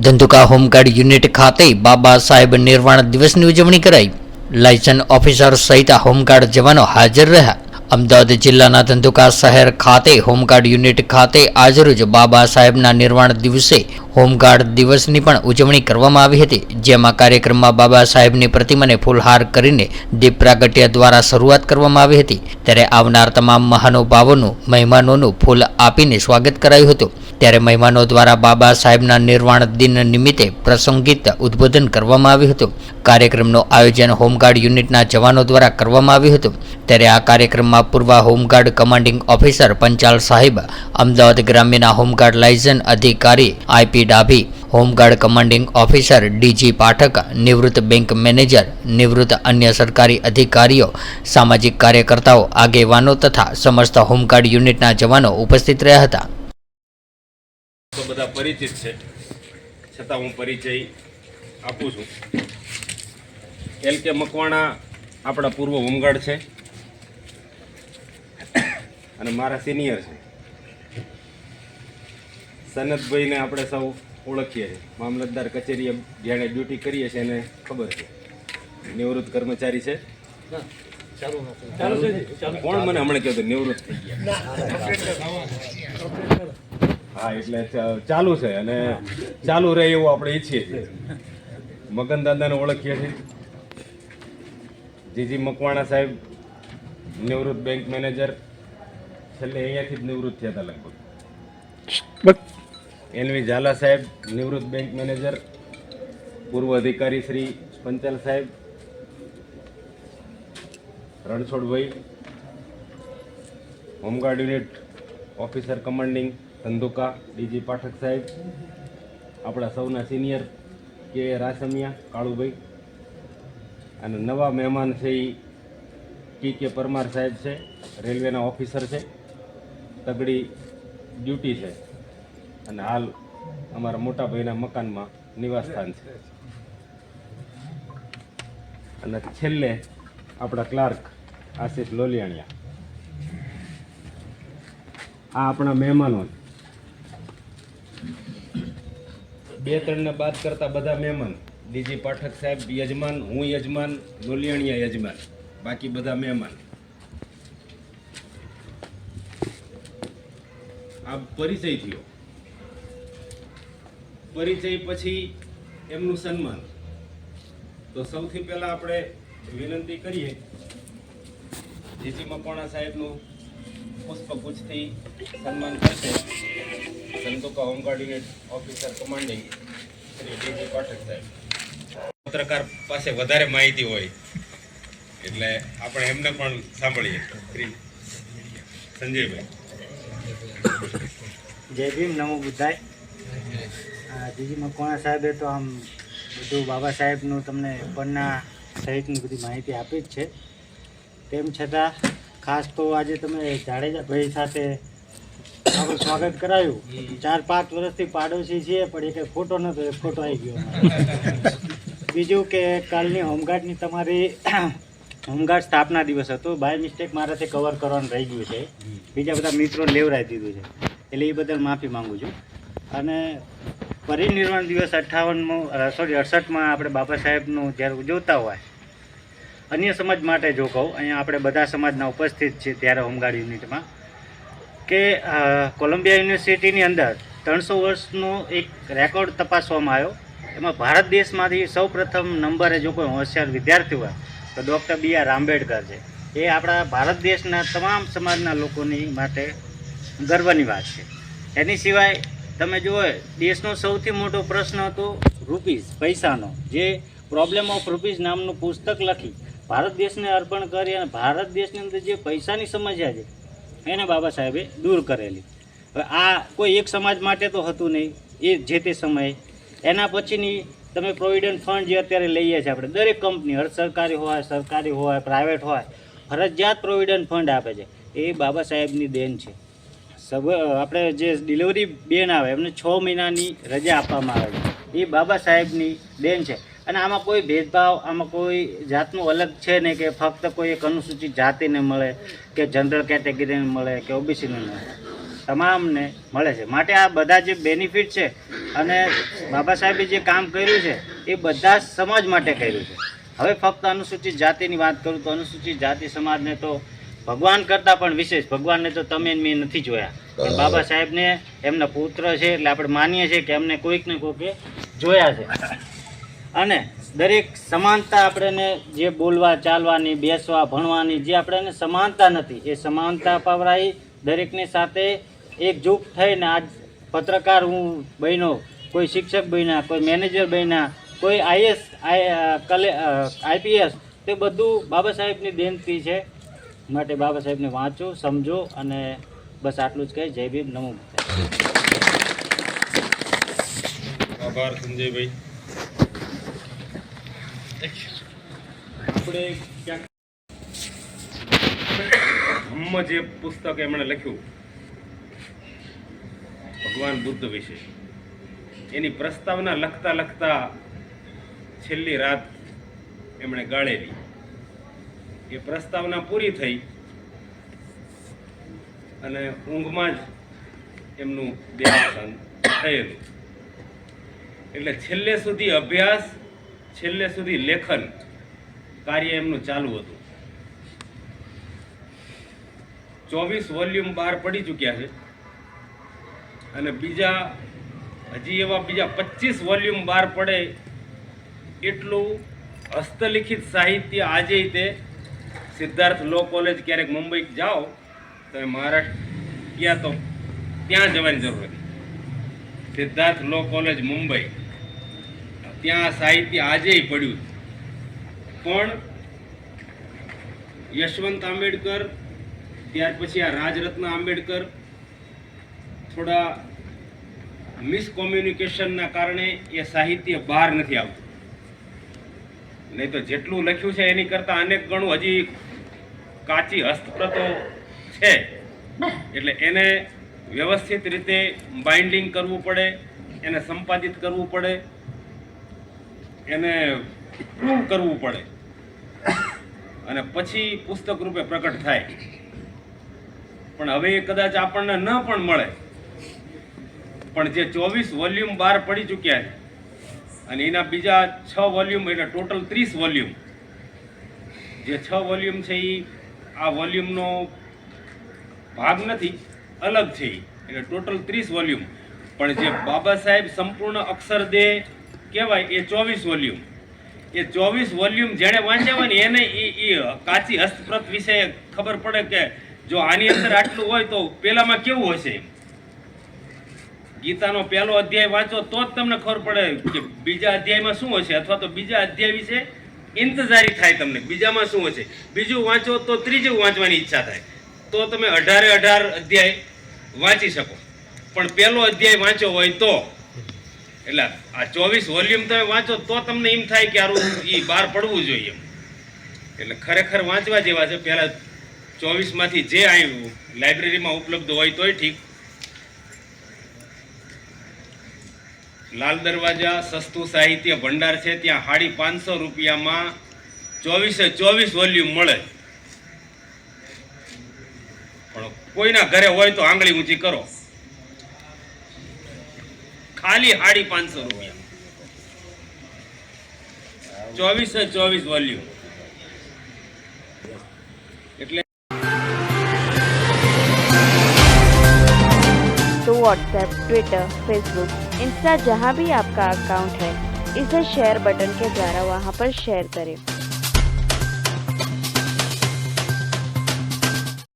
Dhandhuka home guard unit ખાતે બાબા સાહેબ નિર્વાણ દિવસની ઉજવણી કરાઈ. લાયસન્સ ઓફિસર સહિત હોમગાર્ડ જવાનો હાજર રહ્યા. અમદાવાદ જિલ્લાના ધંધુકા શહેર ખાતે હોમગાર્ડ યુનિટ ખાતે આજરોજ બાબા સાહેબના નિર્વાણ દિવસે હોમગાર્ડ દિવસની પણ ઉજવણી કરવામાં આવી હતી. જેમાં કાર્યક્રમમાં બાબા સાહેબની પ્રતિમાને ફૂલહાર કરીને દીપ પ્રાગટ્ય દ્વારા શરૂઆત કરવામાં આવી હતી. ત્યારે આવનાર તમામ મહાનુભાવોનું મહેમાનોનું ફૂલ આપીને સ્વાગત કરાયું હતું. ત્યારે મહેમાનો દ્વારા બાબા સાહેબના નિર્વાણ દિન નિમિત્તે પ્રસંગિત ઉદ્બોધન કરવામાં આવ્યું હતું. કાર્યક્રમનું આયોજન હોમગાર્ડ યુનિટના જવાનો દ્વારા કરવામાં આવ્યું હતું. ત્યારે આ કાર્યક્રમમાં પૂર્વ હોમગાર્ડ કમાન્ડિંગ ઓફિસર પંચાલ સાહેબ, અમદાવાદ ગ્રામ્યના હોમગાર્ડ લાયસન્સ અધિકારી IP Dabhi, home guard commanding officer DG Pathak, નિવૃત્ત બેંક મેનેજર, નિવૃત્ત અન્ય સરકારી અધિકારીઓ, સામાજિક કાર્યકર્તાઓ, આગેવાનો તથા સમસ્ત હોમગાર્ડ યુનિટના જવાનો ઉપસ્થિત રહ્યા હતા. તો બધા પરિચિત છે, છતાં હું પરિચય આપું છું. એલ કે મકવાણા આપણા પૂર્વ હોમગાર્ડ છે અને મારા સિનિયર છે. સનતભાઈને આપણે સૌ ઓળખીએ છીએ. મામલતદાર કચેરીએ જેણે ડ્યુટી કરીએ છીએ એને ખબર છે. નિવૃત્ત કર્મચારી છે. કોણ મને હમણાં કહેતું નિવૃત્ત થઈ ગયા? હા, એટલે ચાલુ છે અને ચાલુ રહે એવું આપણે ઈચ્છીએ છીએ. મગન દાદાને ઓળખીએ છીએ. જીજી મકવાણા સાહેબ નિવૃત્ત બેંક મેનેજર, છેલ્લે અહીંયાથી જ નિવૃત્ત થયા હતા લગભગ. એનવી ઝાલા સાહેબ નિવૃત્ત બેંક મેનેજર, પૂર્વ અધિકારી શ્રી પંચાલ સાહેબ, Ranchhodbhai home guard unit officer commanding Dhandhuka DG Pathak સાહેબ, આપણા સૌના સિનિયર કે રાસમિયા કાળુભાઈ, અને નવા મહેમાન છે એ કે પરમાર સાહેબ છે, રેલવેના ઓફિસર છે, તગડી ડ્યુટી છે અને હાલ અમારા મોટા ભાઈના મકાનમાં નિવાસ સ્થાન છે. અને છેલ્લે આપણા ક્લાર્ક આશિષ લોલિયાણિયા. આ આપણા મહેમાનો છે. 2-3 ને બાદ કરતા બધા મહેમાન. ડીજી પાઠક સાહેબ યજમાન, હું યજમાન, લોલિયાણિયા યજમાન, બાકી બધા મહેમાન. આ પરિચય થયો. પરિચય પછી એમનું સન્માન. તો સૌથી પહેલા આપણે વિનંતી કરીએ જીજી મકવાણા સાહેબનું પુષ્પગુચ્છથી સન્માન કરશે Dhandhuka home guard unit officer commanding Shri DG Pathak સાહેબ. પત્રકાર પાસે વધારે માહિતી હોય એટલે આપણે એમને પણ સાંભળીએ. શ્રી સંજયભાઈ. જય ભીમ, નમો બુદ્ધાય. જીજી મકવાણા સાહેબે તો આમ બધું બાબા સાહેબનું તમને ઉપરના સહિતની બધી માહિતી આપી જ છે. તેમ છતાં ખાસ તો આજે તમે જાડેજાભાઈ સાથે આપણું સ્વાગત કરાયું. 4-5 વર્ષથી પાડોશી છીએ પણ એ કંઈ ફોટો નહોતો, એ ફોટો આવી ગયો. બીજું કે કાલની હોમગાર્ડની તમારી હોમગાર્ડ સ્થાપના દિવસ હતો, બાય મિસ્ટેક મારાથી કવર કરવાનું રહી ગયું છે. બીજા બધા મિત્રોને લેવરાઈ દીધું છે, એટલે એ બદલ માફી માગું છું. અને પરિનિર્વાણ દિવસ 68માં આપણે બાબા સાહેબનું જ્યારે ઉજવતા હોય, અન્ય સમાજ માટે જો કહું, અહીંયા આપણે બધા સમાજના ઉપસ્થિત છીએ ત્યારે હોમગાર્ડ યુનિટમાં, કે કોલંબિયા યુનિવર્સિટીની અંદર 300 વર્ષનો એક રેકોર્ડ તપાસવામાં આવ્યો. એમાં ભારત દેશમાંથી સૌ પ્રથમ નંબરે જો કોઈ હોશિયાર વિદ્યાર્થી હોય તો ડૉક્ટર B.R. આંબેડકર છે. એ આપણા ભારત દેશના તમામ સમાજના લોકોની માટે ગર્વની વાત છે. એની સિવાય તમે જુઓ, દેશનો સૌથી મોટો પ્રશ્ન હતો રૂપીઝ, પૈસાનો. જે પ્રોબ્લેમ ઓફ રૂપીઝ નામનું પુસ્તક લખી ભારત દેશને અર્પણ કરી અને ભારત દેશની અંદર જે પૈસાની સમસ્યા છે એને બાબા સાહેબે દૂર કરેલી. હવે આ કોઈ એક સમાજ માટે તો હતું નહીં એ જે તે સમયે. એના પછીની તમે પ્રોવિડન્ટ ફંડ જે અત્યારે લઈએ છીએ આપણે, દરેક કંપની, અર્ધ સરકારી હોય, સરકારી હોય, પ્રાઇવેટ હોય, ફરજિયાત પ્રોવિડન્ટ ફંડ આપે છે. એ બાબા સાહેબની દેન છે. આપણે જે ડિલિવરી બેન આવે એમને 6 મહિનાની રજા આપવામાં આવે છે, એ બાબા સાહેબની દેન છે. અને આમાં કોઈ ભેદભાવ, આમાં કોઈ જાતનું અલગ છે નહીં કે ફક્ત કોઈ એક અનુસૂચિત જાતિને મળે કે જનરલ કેટેગરીને મળે કે ઓબીસીને મળે, તમામને મળે છે. માટે આ બધા જે બેનિફિટ છે અને બાબા સાહેબે જે કામ કર્યું છે એ બધા સમાજ માટે કર્યું છે. હવે ફક્ત અનુસૂચિત જાતિની વાત કરું તો અનુસૂચિત જાતિ સમાજને તો ભગવાન કરતાં પણ વિશેષ, ભગવાનને તો તમે ને મેં નથી જોયા, પણ બાબા સાહેબને એમના પુત્ર છે એટલે આપણે માનીએ છીએ કે એમને કોઈક ને કોઈકે જોયા છે. અને દરેક સમાનતા આપણને જે બોલવા ચાલવાની, બેસવા, ભણવાની જે આપણને સમાનતા નથી, એ સમાનતા અપાવરાઈ દરેકની સાથે એકજૂટ થઈને આજ પત્રકાર હું બન્યો, કોઈ શિક્ષક બન્યા, કોઈ મેનેજર બન્યા, કોઈ આઈપીએસ, તે બધું બાબા સાહેબની દેનથી છે. માટે બાબા સાહેબને વાંચો, સમજો અને બસ આટલું જ કહે. જય ભીમ, નમો બુદ્ધાય. આભાર સંજયભાઈ. આપણે ક્યાંક જે પુસ્તક એમણે લખ્યું ભગવાન બુદ્ધ વિશે, એની પ્રસ્તાવના લખતા લખતા છેલ્લી રાત એમણે ગાળેલી. એ પ્રસ્તાવના પૂરી થઈ અને ઊંઘમાં જ એમનું દેહાવસાન થયેલું. એટલે છેલ્લે સુધી અભ્યાસ, છેલ્લે સુધી લેખન કાર્ય એમનું ચાલુ હતું. 24 વોલ્યુમ બહાર પડી ચૂક્યા છે અને હજી એવા બીજા 25 વોલ્યુમ બહાર પડે એટલું હસ્તલિખિત સાહિત્ય આજે તે સિદ્ધાર્થ લો કોલેજ ક્યારેક મુંબઈ જાઓ તો મહારાષ્ટ્ર ગયા તો ત્યાં જવાની જરૂર હતી. સિદ્ધાર્થ લો કોલેજ મુંબઈ, ત્યાં સાહિત્ય આજેય પડ્યું. પણ યશવંત આંબેડકર, ત્યાર પછી આ રાજરત્ન આંબેડકર થોડા મિસકોમ્યુનિકેશનના કારણે એ સાહિત્ય બહાર નથી આવતું. નહીં તો જેટલું લખ્યું છે એની કરતાં અનેક ગણું હજી કાચી હસ્તપ્રતો છે. એટલે એને વ્યવસ્થિત રીતે બાઇન્ડિંગ કરવું પડે, એને સંપાદિત કરવું પડે, એને પ્રૂવ કરવું પડે અને પછી પુસ્તક રૂપે પ્રકટ થાય. પણ હવે એ કદાચ આપણને ન પણ મળે. પણ જે 24 વોલ્યુમ બહાર પડી ચૂક્યા છે અને એના બીજા 6 વોલ્યુમ એટલે ટોટલ 30 વોલ્યુમ, જે 6 વોલ્યુમ છે એ આ વોલ્યુમનો ભાગ નથી, અલગ છે. એટલે ટોટલ 30 વોલ્યુમ. પણ જે બાબા સાહેબ સંપૂર્ણ અક્ષરદેહ કહેવાય એ 24 વોલ્યુમ. એ 24 વોલ્યુમ જેણે વાંચ્યા હોય ને એને એ કાચી હસ્તપ્રત વિશે ખબર પડે કે જો આની અંદર આટલું હોય તો પેલામાં કેવું હશે. ગીતાનો પહેલો અધ્યાય વાંચો તો જ તમને ખબર પડે કે બીજા અધ્યાયમાં શું હશે, અથવા તો બીજા અધ્યાય વિશે ઇંતજારી થાય તમને બીજામાં શું હશે. બીજું વાંચો તો ત્રીજું વાંચવાની ઈચ્છા થાય, તો તમે 18 અધ્યાય વાંચી શકો. પણ પહેલો અધ્યાય વાંચો હોય તો, એટલે આ 24 વોલ્યુમ તમે વાંચો તો તમને એમ થાય કે આરું એ બહાર પડવું જોઈએ. એટલે ખરેખર વાંચવા જેવા છે. પહેલા 24માંથી જે આવ્યું લાઇબ્રેરીમાં ઉપલબ્ધ હોય તોય ઠીક. લાલ દરવાજા સસ્તું સાહિત્ય ભંડાર છે, ત્યાં 550 રૂપિયામાં 24 વોલ્યુમ મળે. પણ કોઈના ઘરે હોય તો આંગળી ઊંચી કરો, ખાલી 550 રૂપિયા 24 વોલ્યુમ. એટલે तो व्हाट्सएप, ट्विटर, फेसबुक, इंस्टा जहाँ भी आपका अकाउंट है, इसे शेयर बटन के द्वारा वहाँ पर शेयर करें